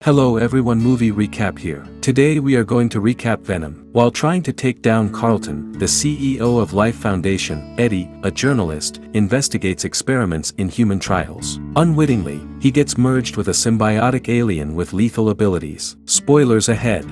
Hello everyone, movie recap here. Today we are going to recap Venom. While trying to take down Carlton, the CEO of Life Foundation, Eddie, a journalist, investigates experiments in human trials. Unwittingly, he gets merged with a symbiotic alien with lethal abilities. Spoilers ahead.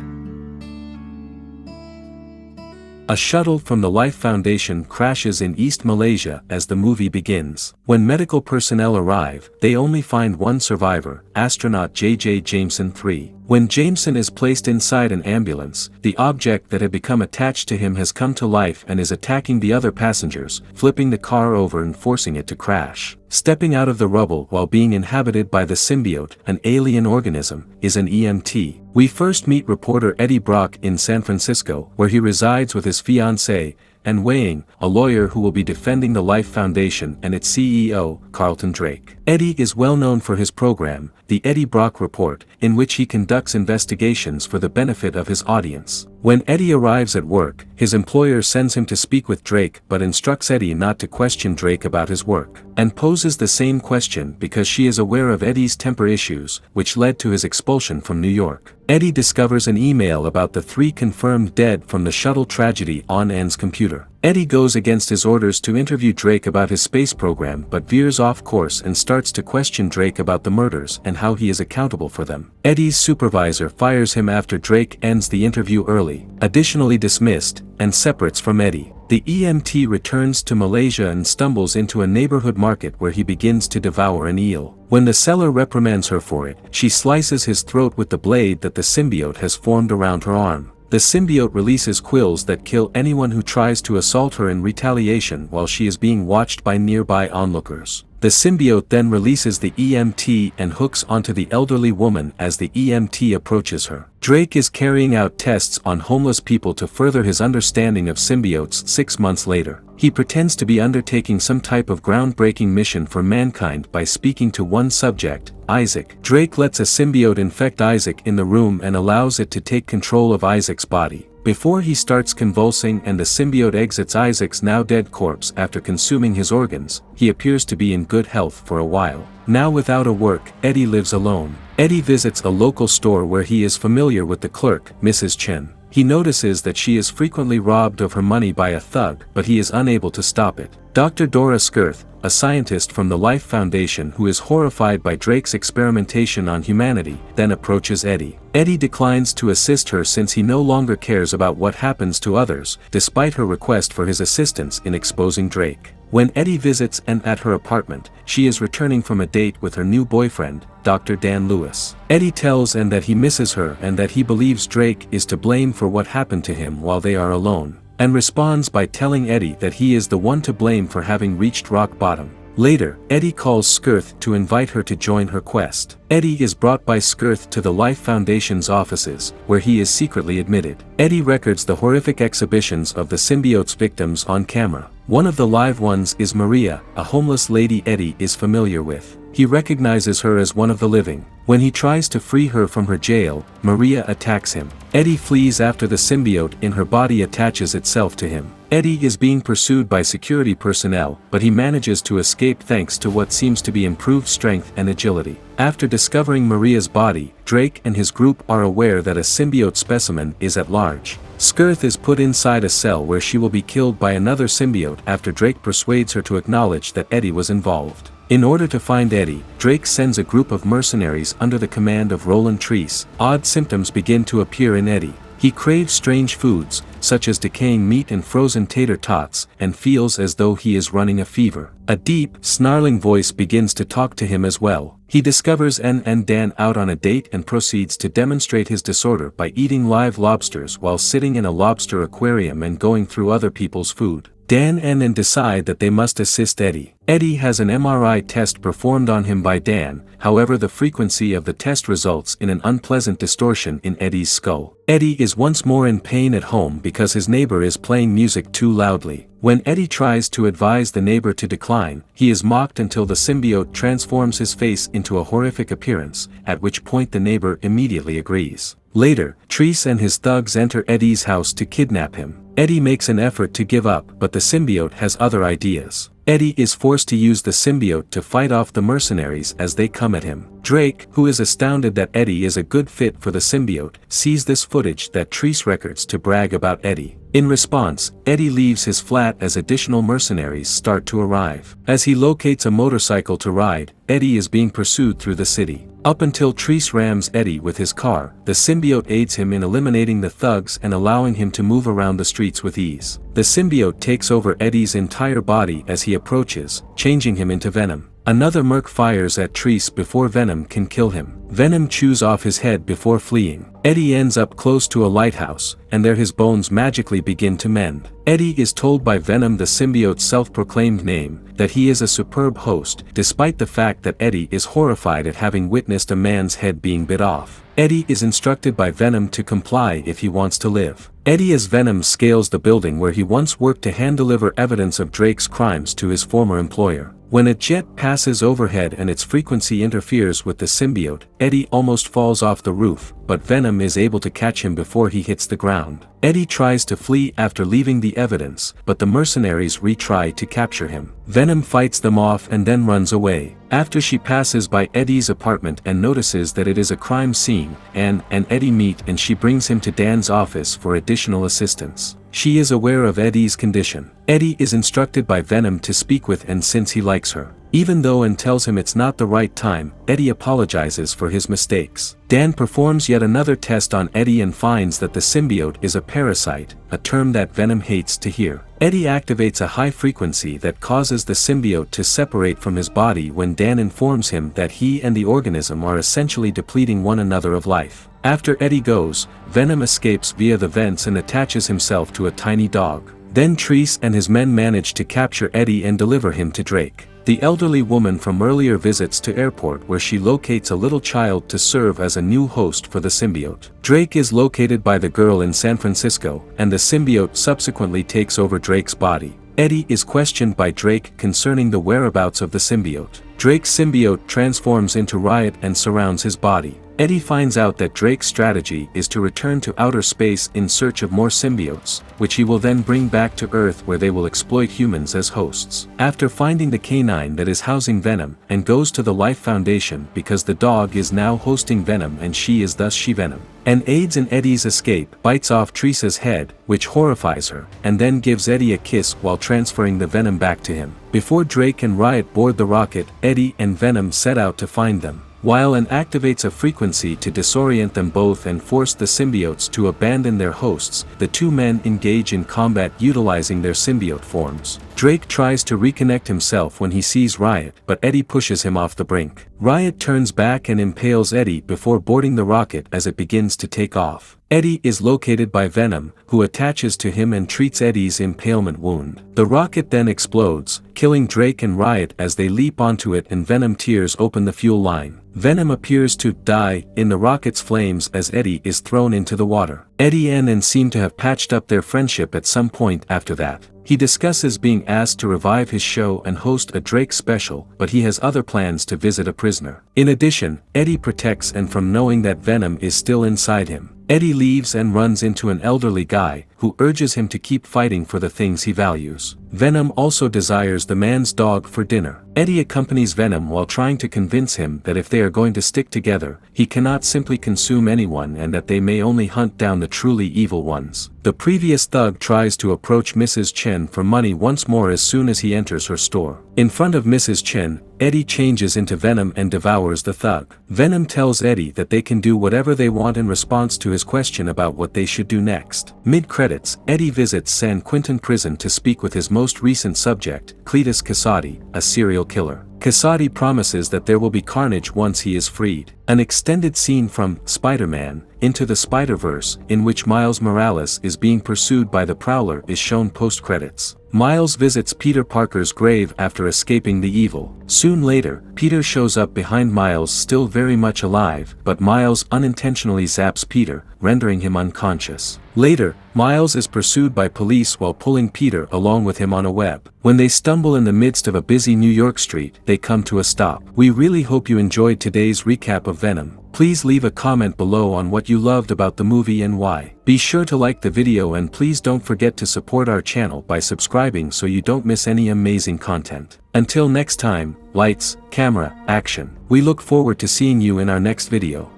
A shuttle from the Life Foundation crashes in East Malaysia as the movie begins. When medical personnel arrive, they only find one survivor, astronaut J.J. Jameson III. When Jameson is placed inside an ambulance, the object that had become attached to him has come to life and is attacking the other passengers, flipping the car over and forcing it to crash. Stepping out of the rubble while being inhabited by the symbiote, an alien organism, is an EMT. We first meet reporter Eddie Brock in San Francisco, where he resides with his fiancée, and Weighing, a lawyer who will be defending the Life Foundation and its CEO, Carlton Drake. Eddie is well known for his program, The Eddie Brock Report, in which he conducts investigations for the benefit of his audience. When Eddie arrives at work, his employer sends him to speak with Drake but instructs Eddie not to question Drake about his work, and poses the same question because she is aware of Eddie's temper issues, which led to his expulsion from New York. Eddie discovers an email about the 3 confirmed dead from the shuttle tragedy on Ann's computer. Eddie goes against his orders to interview Drake about his space program but veers off course and starts to question Drake about the murders and how he is accountable for them. Eddie's supervisor fires him after Drake ends the interview early, additionally dismissed, and separates from Eddie. The EMT returns to Malaysia and stumbles into a neighborhood market where he begins to devour an eel. When the seller reprimands her for it, she slices his throat with the blade that the symbiote has formed around her arm. The symbiote releases quills that kill anyone who tries to assault her in retaliation while she is being watched by nearby onlookers. The symbiote then releases the EMT and hooks onto the elderly woman as the EMT approaches her. Drake is carrying out tests on homeless people to further his understanding of symbiotes 6 months later. He pretends to be undertaking some type of groundbreaking mission for mankind by speaking to one subject, Isaac. Drake lets a symbiote infect Isaac in the room and allows it to take control of Isaac's body. Before he starts convulsing and the symbiote exits Isaac's now dead corpse after consuming his organs, he appears to be in good health for a while. Now without a work, Eddie lives alone. Eddie visits a local store where he is familiar with the clerk, Mrs. Chen. He notices that she is frequently robbed of her money by a thug, but he is unable to stop it. Dr. Dora Skirth, a scientist from the Life Foundation who is horrified by Drake's experimentation on humanity, then approaches Eddie. Eddie declines to assist her since he no longer cares about what happens to others, despite her request for his assistance in exposing Drake. When Eddie visits Anne at her apartment, she is returning from a date with her new boyfriend, Dr. Dan Lewis. Eddie tells Anne that he misses her and that he believes Drake is to blame for what happened to him while they are alone, and responds by telling Eddie that he is the one to blame for having reached rock bottom. Later, Eddie calls Skirth to invite her to join her quest. Eddie is brought by Skirth to the Life Foundation's offices, where he is secretly admitted. Eddie records the horrific exhibitions of the symbiote's victims on camera. One of the live ones is Maria, a homeless lady Eddie is familiar with. He recognizes her as one of the living. When he tries to free her from her jail, Maria attacks him. Eddie flees after the symbiote in her body attaches itself to him. Eddie is being pursued by security personnel, but he manages to escape thanks to what seems to be improved strength and agility. After discovering Maria's body, Drake and his group are aware that a symbiote specimen is at large. Skirth is put inside a cell where she will be killed by another symbiote after Drake persuades her to acknowledge that Eddie was involved. In order to find Eddie, Drake sends a group of mercenaries under the command of Roland Treese. Odd symptoms begin to appear in Eddie. He craves strange foods, such as decaying meat and frozen tater tots, and feels as though he is running a fever. A deep, snarling voice begins to talk to him as well. He discovers Anne and Dan out on a date and proceeds to demonstrate his disorder by eating live lobsters while sitting in a lobster aquarium and going through other people's food. Dan and Anne decide that they must assist Eddie. Eddie has an MRI test performed on him by Dan, however the frequency of the test results in an unpleasant distortion in Eddie's skull. Eddie is once more in pain at home because his neighbor is playing music too loudly. When Eddie tries to advise the neighbor to decline, he is mocked until the symbiote transforms his face into a horrific appearance, at which point the neighbor immediately agrees. Later, Treese and his thugs enter Eddie's house to kidnap him. Eddie makes an effort to give up, but the symbiote has other ideas. Eddie is forced to use the symbiote to fight off the mercenaries as they come at him. Drake, who is astounded that Eddie is a good fit for the symbiote, sees this footage that Treese records to brag about Eddie. In response, Eddie leaves his flat as additional mercenaries start to arrive. As he locates a motorcycle to ride, Eddie is being pursued through the city. Up until Treese rams Eddie with his car, the symbiote aids him in eliminating the thugs and allowing him to move around the streets with ease. The symbiote takes over Eddie's entire body as he approaches, changing him into Venom. Another merc fires at Treese before Venom can kill him. Venom chews off his head before fleeing. Eddie ends up close to a lighthouse, and there his bones magically begin to mend. Eddie is told by Venom, the symbiote's self-proclaimed name, that he is a superb host, despite the fact that Eddie is horrified at having witnessed a man's head being bit off. Eddie is instructed by Venom to comply if he wants to live. Eddie as Venom scales the building where he once worked to hand-deliver evidence of Drake's crimes to his former employer. When a jet passes overhead and its frequency interferes with the symbiote, Eddie almost falls off the roof, but Venom is able to catch him before he hits the ground. Eddie tries to flee after leaving the evidence, but the mercenaries retry to capture him. Venom fights them off and then runs away. After she passes by Eddie's apartment and notices that it is a crime scene, Anne and Eddie meet and she brings him to Dan's office for additional assistance. She is aware of Eddie's condition. Eddie is instructed by Venom to speak with Anne since he likes her. Even though Anne tells him it's not the right time, Eddie apologizes for his mistakes. Dan performs yet another test on Eddie and finds that the symbiote is a parasite, a term that Venom hates to hear. Eddie activates a high frequency that causes the symbiote to separate from his body when Dan informs him that he and the organism are essentially depleting one another of life. After Eddie goes, Venom escapes via the vents and attaches himself to a tiny dog. Then Treese and his men manage to capture Eddie and deliver him to Drake. The elderly woman from earlier visits to airport where she locates a little child to serve as a new host for the symbiote. Drake is located by the girl in San Francisco, and the symbiote subsequently takes over Drake's body. Eddie is questioned by Drake concerning the whereabouts of the symbiote. Drake's symbiote transforms into Riot and surrounds his body. Eddie finds out that Drake's strategy is to return to outer space in search of more symbiotes, which he will then bring back to Earth where they will exploit humans as hosts. After finding the canine that is housing Venom, and goes to the Life Foundation because the dog is now hosting Venom and she is thus She-Venom. And aids in Eddie's escape, bites off Treesa's head, which horrifies her, and then gives Eddie a kiss while transferring the Venom back to him. Before Drake and Riot board the rocket, Eddie and Venom set out to find them. While Anne activates a frequency to disorient them both and force the symbiotes to abandon their hosts, the two men engage in combat utilizing their symbiote forms. Drake tries to reconnect himself when he sees Riot, but Eddie pushes him off the brink. Riot turns back and impales Eddie before boarding the rocket as it begins to take off. Eddie is located by Venom, who attaches to him and treats Eddie's impalement wound. The rocket then explodes, killing Drake and Riot as they leap onto it and Venom tears open the fuel line. Venom appears to die in the rocket's flames as Eddie is thrown into the water. Eddie and Anne seem to have patched up their friendship at some point after that. He discusses being asked to revive his show and host a Drake special, but he has other plans to visit a prisoner. In addition, Eddie protects Anne from knowing that Venom is still inside him. Eddie leaves and runs into an elderly guy, who urges him to keep fighting for the things he values. Venom also desires the man's dog for dinner. Eddie accompanies Venom while trying to convince him that if they are going to stick together, he cannot simply consume anyone and that they may only hunt down the truly evil ones. The previous thug tries to approach Mrs. Chen for money once more as soon as he enters her store. In front of Mrs. Chen, Eddie changes into Venom and devours the thug. Venom tells Eddie that they can do whatever they want in response to his question about what they should do next. Mid-credits, Eddie visits San Quentin prison to speak with his most recent subject, Cletus Kasady, a serial killer. Kasady promises that there will be carnage once he is freed. An extended scene from Spider-Man Into the Spider-Verse, in which Miles Morales is being pursued by the Prowler, is shown post-credits. Miles visits Peter Parker's grave after escaping the evil. Soon later, Peter shows up behind Miles still very much alive, but Miles unintentionally zaps Peter, rendering him unconscious. Later, Miles is pursued by police while pulling Peter along with him on a web. When they stumble in the midst of a busy New York street, they come to a stop. We really hope you enjoyed today's recap of Venom. Please leave a comment below on what you loved about the movie and why. Be sure to like the video and please don't forget to support our channel by subscribing so you don't miss any amazing content. Until next time, lights, camera, action. We look forward to seeing you in our next video.